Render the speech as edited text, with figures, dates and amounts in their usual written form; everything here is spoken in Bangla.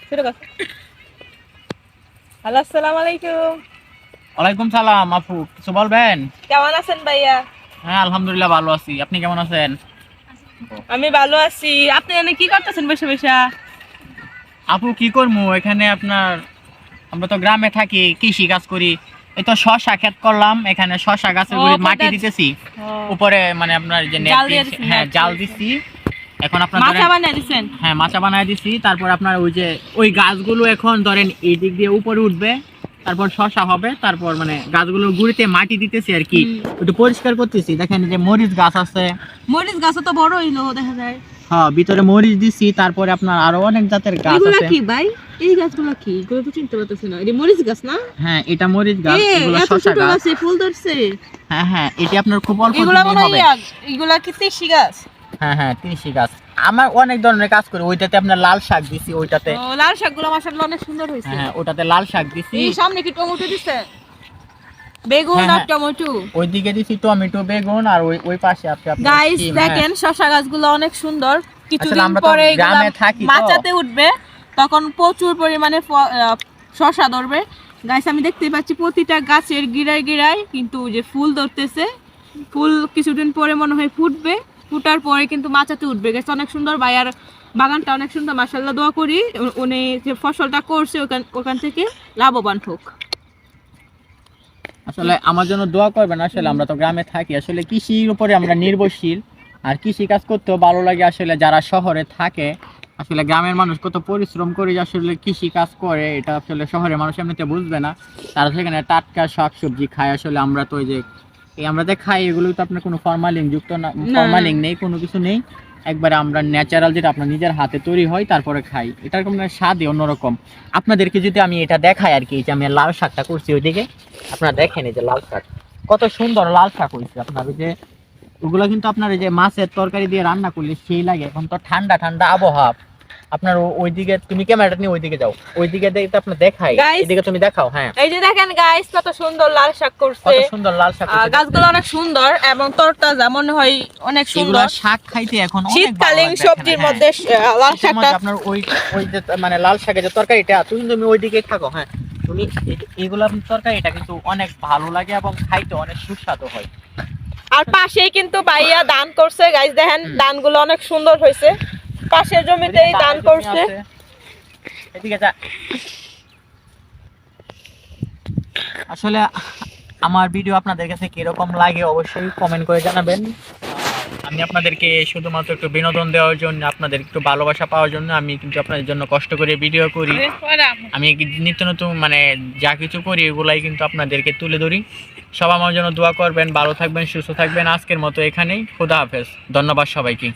হ্যালো, আসসালামু আলাইকুম। ওয়ালাইকুম সালাম আপু, কিছু বলবেন? কেমন আছেন ভাইয়া? হ্যাঁ আলহামদুলিল্লাহ ভালো আছি, আপনি কেমন আছেন? আমি ভালো আছি। আপনি এখানে কি করতেছেন বসে বসে? আপু কি করবো এখানে, আপনার আমরা তো গ্রামে থাকি, কৃষি কাজ করি। এই তো শশা ক্ষেত করলাম, এখানে শশা গাছের গুড়ি মাটি দিতেছি উপরে, মানে আপনার যে নেট, হ্যাঁ জাল দিচ্ছি। এখন আপনার মাচা বানিয়ে দিছেন? হ্যাঁ মাচা বানিয়ে দিছি। তারপর আপনার ওই যে ওই গাছগুলো এখন ধরেন এই দিক দিয়ে উপরে উঠবে, তারপর শশা হবে, তারপর মানে গাছগুলোর গুড়িতে মাটি দিতেছি আর কি, একটু পরিষ্কার করতেছি। দেখেন যে মরিচ গাছ আছে, মরিচ গাছও তো বড় হইলো দেখা যায়। হ্যাঁ ভিতরে মরিচ দিছি। তারপরে আপনার আরো অনেক জাতের গাছ আছে। এগুলা কি ভাই? এই গাছগুলো কি? এগুলো তো চিনতে পারতেছি না। এটা মরিচ গাছ না? হ্যাঁ এটা মরিচ গাছ, এগুলো শশা গাছ। ফুল ধরছে। হ্যাঁ হ্যাঁ এটি আপনার খুব অল্প এগুলা দিনে হবে। এগুলা কি তিসি গাছ? হ্যাঁ হ্যাঁ তিসি গাছ। আমার অনেক ধরনের কাজ করি, ওইটাতে আপনার লাল শাক দিছি, ওইটাতে লাল শাকগুলো মাশাআল্লাহ অনেক সুন্দর হইছে। হ্যাঁ ওটাতে লাল শাক দিছি। এই সামনে কি টমেটো দিছে? বেগুন আর টমেটো। ওইদিকে দিছি টমেটো, বেগুন, আর ওই পাশে আপনি গাইস দেখেন শশা গাছগুলো অনেক সুন্দর। কিছুদিন আমরা পরে তো গ্রামে থাকি, মাচাতে উঠবে, তখন প্রচুর পরিমাণে শশা ধরবে। গাইস আমি দেখতে পাচ্ছি প্রতিটা গাছের গিরায় গিরায় কিন্তু যে ফুল ধরতেছে। ফুল কিছুদিন পরে মনে হয় ফুটবে, ফুটার পরে কিন্তু মাচাতে উঠবে। গাছ অনেক সুন্দর, ভাইয়ার বাগানটা অনেক সুন্দর, মাশাআল্লাহ। দোয়া করি উনি যে ফসলটা করছে ওখান থেকে লাভবান হোক। আসলে আমার জন্য দোয়া করবেন। আসলে আমরা তো গ্রামে থাকি, আসলে কৃষির উপরে আমরা নির্ভরশীল, আর কৃষি কাজ করতেও ভালো লাগে। আসলে যারা শহরে থাকে, আসলে গ্রামের মানুষ কত পরিশ্রম করে আসলে কৃষি কাজ করে, এটা আসলে শহরের মানুষ এমনিতে বুঝবে না। তারা সেখানে টাটকা শাকসবজি খায়। আসলে আমরা তো ওই যে আমরা যে খাই, এগুলো তো আপনার কোনো ফরমালিন যুক্ত না, ফরমালিন নেই, কোনো কিছু নেই। একবারে আমরা ন্যাচারাল যেটা আপনার নিজের হাতে তৈরি হয় তারপরে খাই, এটার কোনো স্বাদই অন্যরকম। আপনাদেরকে যদি আমি এটা দেখাই আর কি, যে আমি লাল শাকটা করছি ওইদিকে, আপনারা দেখেন এই যে লাল শাক, কত সুন্দর লাল শাক হয়েছে। আপনার ওই যে ওগুলো কিন্তু আপনার এই যে মাছের তরকারি দিয়ে রান্না করলে সেই লাগে। এখন তো ঠান্ডা ঠান্ডা আবহাওয়া, আপনার ওইদিকে তুমি ক্যামেরাটা নিয়ে ওইদিকে যাও, ওইদিকে দেখতে আপনার দেখাই, এদিকে তুমি দেখাও। হ্যাঁ এই যে দেখেন গাইস কত সুন্দর লাল শাক করছে, কত সুন্দর লাল শাক করছে। গাছগুলো অনেক সুন্দর এবং তরতাজা মনে হয়, অনেক সুন্দর। শাক খাইতে এখন শীতকালীন সবজির মধ্যে লাল শাকটা আপনার ওই যে মানে লাল শাকের যে তরকারিটা, তুমি ওইদিকে থাকো। হ্যাঁ তুমি এগুলো আপনার তরকারিটা কিন্তু অনেক ভালো লাগে এবং খাইতে অনেক সুস্বাদু হয়। আর পাশেই কিন্তু ভাইয়া ধান করছে গাইস, দেখেন ধানগুলো অনেক সুন্দর হয়েছে, পাশের জমিতেই ধান করছে। এদিকে যা। আসলে আমার ভিডিও আপনাদের কাছে কিরকম লাগে অবশ্যই কমেন্ট করে জানাবেন। আমি আপনাদেরকে শুধুমাত্র একটু বিনোদন দেওয়ার জন্য, আপনাদের একটু ভালোবাসা পাওয়ার জন্য আমি কিন্তু আপনাদের জন্য কষ্ট করে ভিডিও করি। আমি নিত্য নতুন মানে যা কিছু করি এগুলাই কিন্তু আপনাদেরকে তুলে ধরি। সবাই আমার জন্য দোয়া করবেন, ভালো থাকবেন, সুস্থ থাকবেন। আজকের মতো এখানেই, খোদা হাফেজ, ধন্যবাদ সবাইকে।